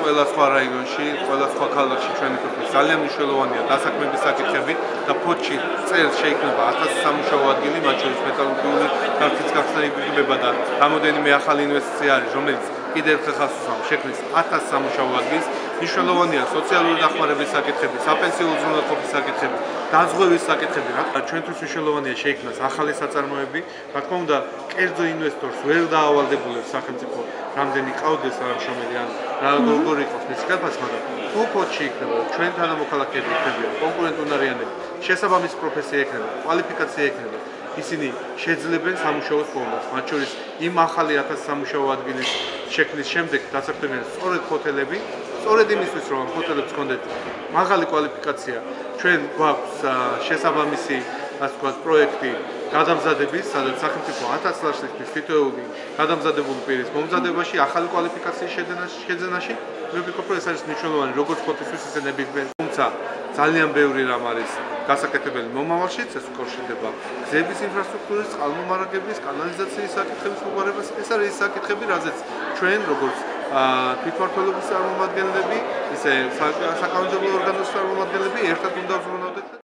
ყველა სხვა რაიონში, ყველა სხვა ქალაქში ჩვენი ქვეყნის ძალიან მნიშვნელოვანია დასაქმების საკითხები და ფოთში წელს შეიქმნება 1000 სამუშაო ადგილი, მათ შორის მეტალურგიული ქართლის გახსნა იგეგმება და რამოდენიმე ახალი ინვესტიცია არის, რომელიც კიდევ ერთხელ ხაზს უსვამს შექმნის 1000 სამუშაო ადგილს. მნიშვნელოვანია სოციალური დახმარების საკითხები, საპენსიო უზრუნველყოფის საკითხები, დაზღვევის საკითხები, რა ჩვენთვის მნიშვნელოვანია შეიქმნას ახალი საწარმოები. რა თქმა უნდა, კერძო ინვესტორს ვერ დაავალდებულებს სახელმწიფო რამდენი ყავდეს არამშრომელი ან როგორი იყოს მისი გაფასება, მაგრამ თუ ფოთში იქნება ჩვენ თანამოქალაქეები იქნება კონკურენტუნარიანები, შესაბამისი პროფესია იქნება, კვალიფიკაცია იქნება, ისინი შეძლებენ სამუშაოს ფორმას, მათ შორის იმ ახალი 1000 სამუშაო ადგილის შექმნის შემდეგ დასაქმებენ სწორედ ფოთელები, სწორედ იმისთვის რომ ფოთელებს ჰქონდეთ მაღალი კვალიფიკაცია, ჩვენ გვაქვს შესაბამისი ასე ვთქვათ პროექტი გადამზადების, სადაც სახელმწიფო 1000 ლარს იხდის თითოეული გადამზადებული პირის მომზადებაში, ახალი კვალიფიკაციის შეძენაში. მე ვფიქრობ, რომ ეს არის მნიშვნელოვანი როგორც ფოთისთვის, ისე ნებისმიერ, თუმცა ძალიან ბევრი რამ არის გასაკეთებელი მომავალშიც, ეს უკავშირდება გზების ინფრასტრუქტურის, წყალმომარაგების, კანალიზაციის საკითხების მოგვარებას. ეს არის საკითხები, რაზეც ჩვენ როგორც თვითმმართველობის წარმომადგენლები, ისე საკანონმდებლო ორგანოს წარმომადგენლები ერთად უნდა ვზრუნავდეთ.